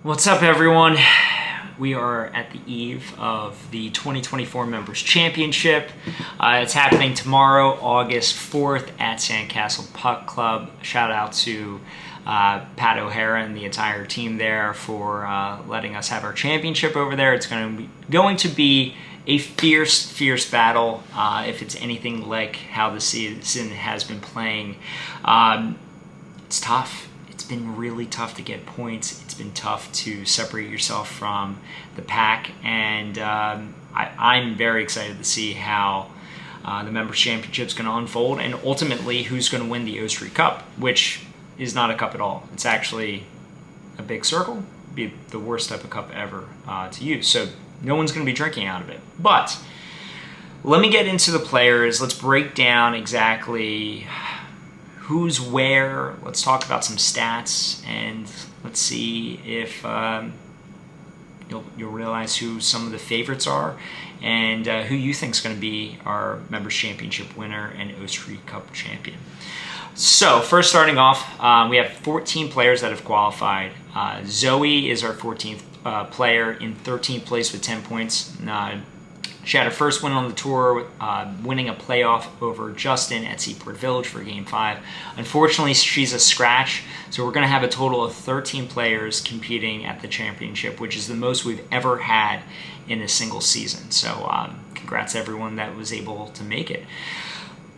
What's up, everyone? We are at the eve of the 2024 Members Championship. It's happening tomorrow, August 4th at Sandcastle Putt Club. Shout out to Pat O'Hara and the entire team there for letting us have our championship over there. It's going to be a fierce battle. If it's anything like how the season has been playing, it's tough. It's been really tough to get points. It's been tough to separate yourself from the pack, and I'm very excited to see how the Members Championship is going to unfold, and ultimately who's going to win the O Street Cup, which is not a cup at all. It's actually a big circle. It'd be the worst type of cup ever to use. So no one's going to be drinking out of it. But let me get into the players. Let's break down exactly who's where. Let's talk about some stats, and let's see if you'll realize who some of the favorites are and who you think is going to be our Members Championship winner and O Street Cup champion. So first, starting off, we have 14 players that have qualified. Zoe is our 14th player in 13th place with 10 points. She had her first win on the tour, winning a playoff over Justin at Seaport Village for Game 5. Unfortunately, she's a scratch, so we're going to have a total of 13 players competing at the championship, which is the most we've ever had in a single season. So congrats to everyone that was able to make it.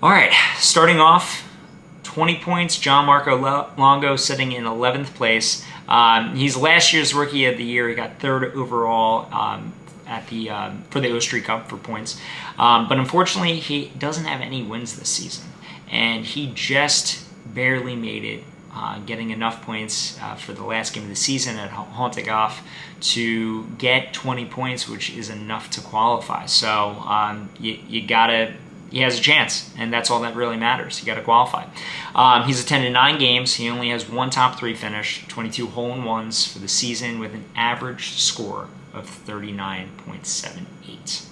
All right, starting off, 20 points, John Marco Longo sitting in 11th place. He's last year's Rookie of the Year. He got 3rd overall for the O Street Cup for points. But unfortunately, he doesn't have any wins this season. And he just barely made it, getting enough points for the last game of the season at Haunted Golf to get 20 points, which is enough to qualify. So he has a chance, and that's all that really matters. You got to qualify. He's attended 9 games. He only has 1 top 3 finish, 22 hole-in-ones for the season with an average score of 39.78.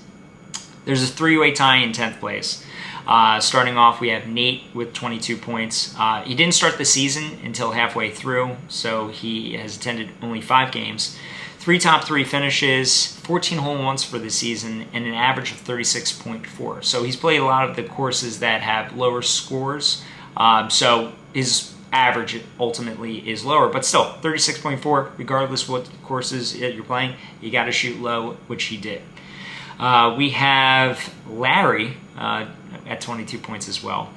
There's a 3-way tie in 10th place. Starting off, we have Nate with 22 points. He didn't start the season until halfway through, so he has attended only 5 games. 3 top 3 finishes, 14 hole-in-ones for the season, and an average of 36.4. So he's played a lot of the courses that have lower scores, so his average ultimately is lower, but still 36.4. Regardless what courses you're playing, you got to shoot low, which he did. We have Larry at 22 points as well.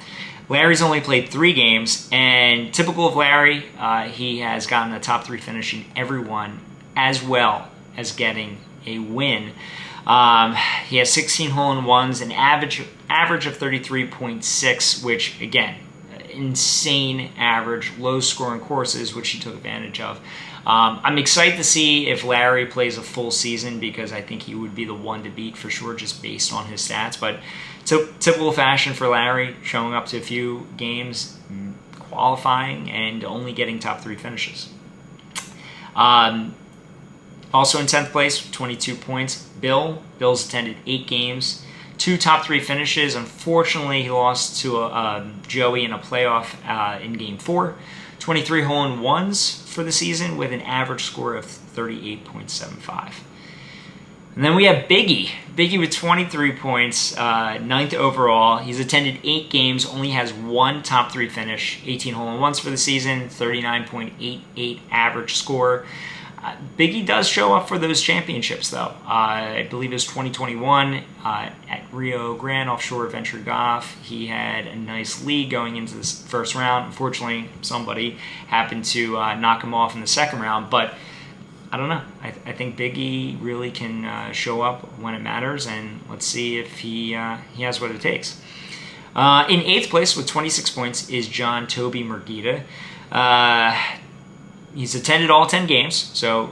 Larry's only played 3 games, and typical of Larry, he has gotten a top 3 finish in every one, as well as getting a win. He has 16 hole-in-ones, an average of 33.6, which again, insane average, low scoring courses, which he took advantage of. I'm excited to see if Larry plays a full season, because I think he would be the one to beat for sure, just based on his stats. But typical fashion for Larry, showing up to a few games, qualifying, and only getting top 3 finishes. Also in 10th place, 22 points, Bill's attended 8 games, 2 top 3 finishes. Unfortunately, he lost to Joey in a playoff in Game 4. 23 hole-in-ones for the season with an average score of 38.75. And then we have Biggie. Biggie with 23 points, 9th overall. He's attended 8 games, only has 1 top 3 finish, 18 hole-in-ones for the season, 39.88 average score. Biggie does show up for those championships, though. I believe it was 2021 at Rio Grande Offshore Adventure Golf. He had a nice lead going into this first round. Unfortunately, somebody happened to knock him off in the second round, but I don't know. I think Biggie really can show up when it matters, and let's see if he has what it takes. In 8th place with 26 points is John Toby Mergita. He's attended all 10 games, so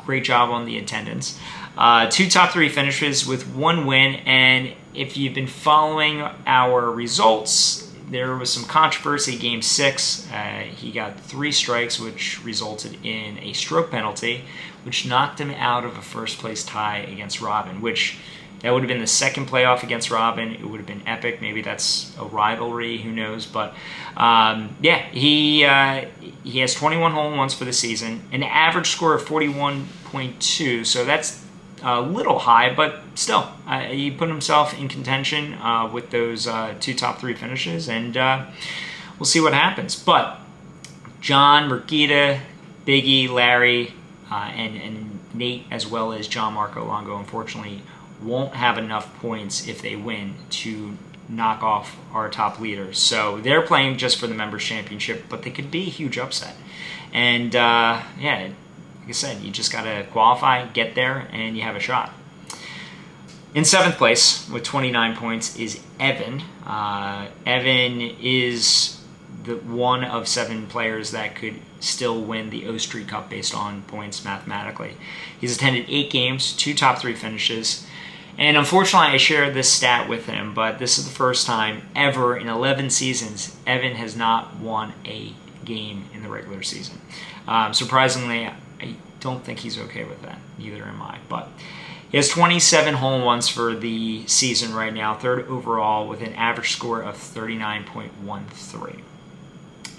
great job on the attendance. 2 top 3 finishes with 1 win, and if you've been following our results, there was some controversy. Game 6, he got 3 strikes, which resulted in a stroke penalty, which knocked him out of a first-place tie against Robin, which That would have been the second playoff against Robin. It would have been epic. Maybe that's a rivalry. Who knows? But yeah, he has 21 hole-in-ones for the season, an average score of 41.2. So that's a little high, but still, he put himself in contention with those two top three finishes, and we'll see what happens. But John, Merquita, Biggie, Larry, and Nate, as well as John Marco Longo, unfortunately, won't have enough points if they win to knock off our top leaders. So they're playing just for the Members Championship, but they could be a huge upset. And yeah, like I said, you just got to qualify, get there, and you have a shot. In 7th place with 29 points is Evan. Evan is the one of 7 players that could still win the O Street Cup based on points mathematically. He's attended 8 games, 2 top 3 finishes. And unfortunately, I shared this stat with him, but this is the first time ever in 11 seasons Evan has not won a game in the regular season. Surprisingly, I don't think he's okay with that. Neither am I. But he has 27 hole-in-ones for the season right now, 3rd overall with an average score of 39.13.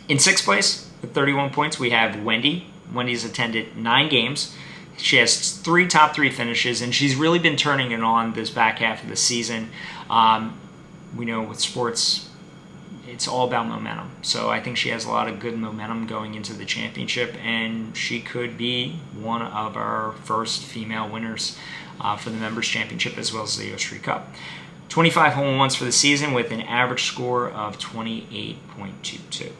In 6th place with 31 points, we have Wendy. Wendy's attended 9 games. She has 3 top 3 finishes, and she's really been turning it on this back half of the season. We know with sports, it's all about momentum. So I think she has a lot of good momentum going into the championship, and she could be one of our first female winners for the Members Championship as well as the O Street Cup. 25 hole-in-ones for the season with an average score of 28.22.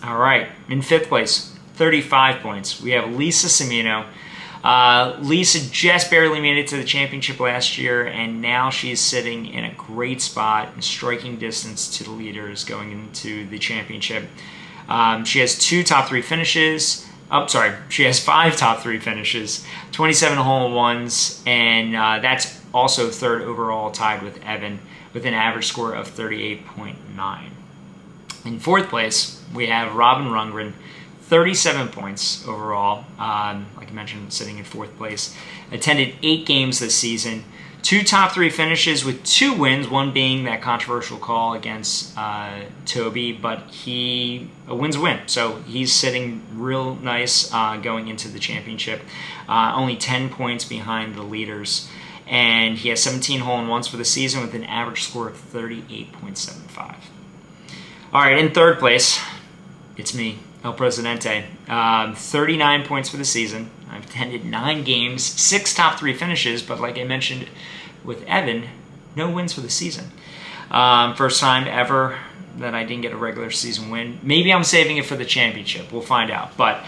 All right, in 5th place, 35 points, we have Lisa Semino. Lisa just barely made it to the championship last year, and now she's sitting in a great spot in striking distance to the leaders going into the championship. She has 2 top 3 finishes. She has 5 top 3 finishes, 27 hole-in-ones, and that's also 3rd overall, tied with Evan, with an average score of 38.9. In 4th place, we have Robin Rundgren, 37 points overall. Like I mentioned, sitting in 4th place. Attended 8 games this season. 2 top 3 finishes with 2 wins, one being that controversial call against Toby, but a win's a win. So he's sitting real nice going into the championship. Only 10 points behind the leaders. And he has 17 hole-in-ones for the season with an average score of 38.75. All right, in 3rd place, it's me, El Presidente. 39 points for the season. I've attended 9 games, 6 top 3 finishes, but like I mentioned with Evan, no wins for the season. First time ever that I didn't get a regular season win. Maybe I'm saving it for the championship. We'll find out. But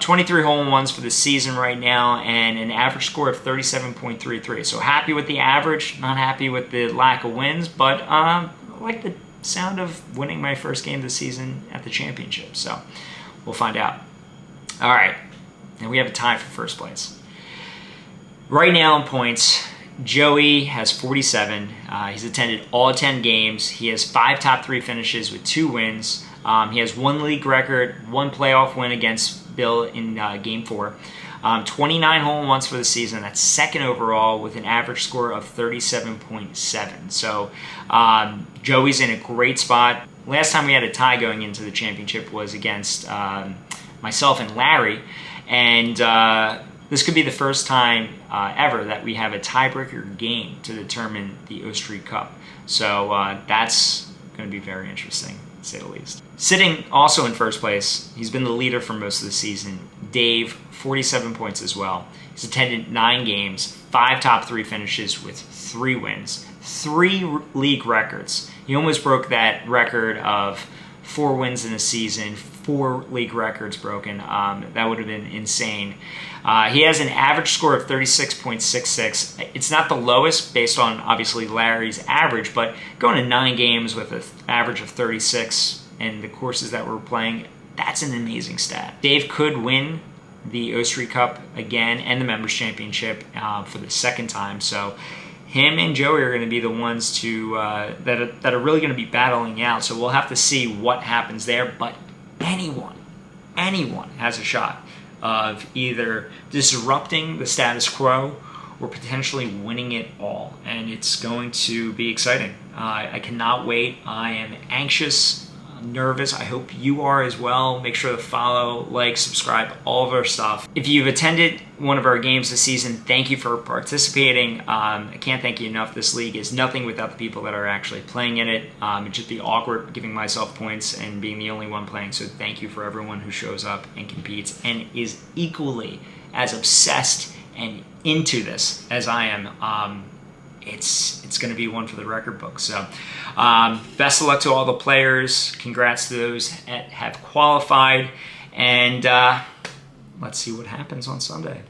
23 hole-in-ones for the season right now and an average score of 37.33. So happy with the average, not happy with the lack of wins, but I like the sound of winning my first game of the season at the championship. So we'll find out. All right. And we have a tie for 1st place. Right now in points, Joey has 47. He's attended all 10 games. He has 5 top 3 finishes with 2 wins. He has 1 league record, 1 playoff win against Bill in Game 4. 29 hole-in-ones for the season. That's 2nd overall with an average score of 37.7. So Joey's in a great spot. Last time we had a tie going into the championship was against myself and Larry. And this could be the first time ever that we have a tiebreaker game to determine the O Street Cup. So that's going to be very interesting, to say the least. Sitting also in 1st place, he's been the leader for most of the season, Dave, 47 points as well. He's attended 9 games, 5 top 3 finishes with 3 wins, 3 league records. He almost broke that record of 4 wins in a season, 4 league records broken. That would have been insane. He has an average score of 36.66. It's not the lowest based on, obviously, Larry's average, but going to 9 games with an average of 36 and the courses that we're playing, that's an amazing stat. Dave could win the O Street Cup again and the Members Championship for the 2nd time. So him and Joey are going to be the ones to that are really going to be battling out. So we'll have to see what happens there. But anyone has a shot of either disrupting the status quo we're potentially winning it all, and it's going to be exciting. I cannot wait. I am anxious, nervous. I hope you are as well. Make sure to follow, like, subscribe, all of our stuff. If you've attended one of our games this season, thank you for participating. I can't thank you enough. This league is nothing without the people that are actually playing in it. It'd just be awkward giving myself points and being the only one playing, so thank you for everyone who shows up and competes and is equally as obsessed and into this as I am. It's going to be one for the record book. So best of luck to all the players. Congrats to those that have qualified. And let's see what happens on Sunday.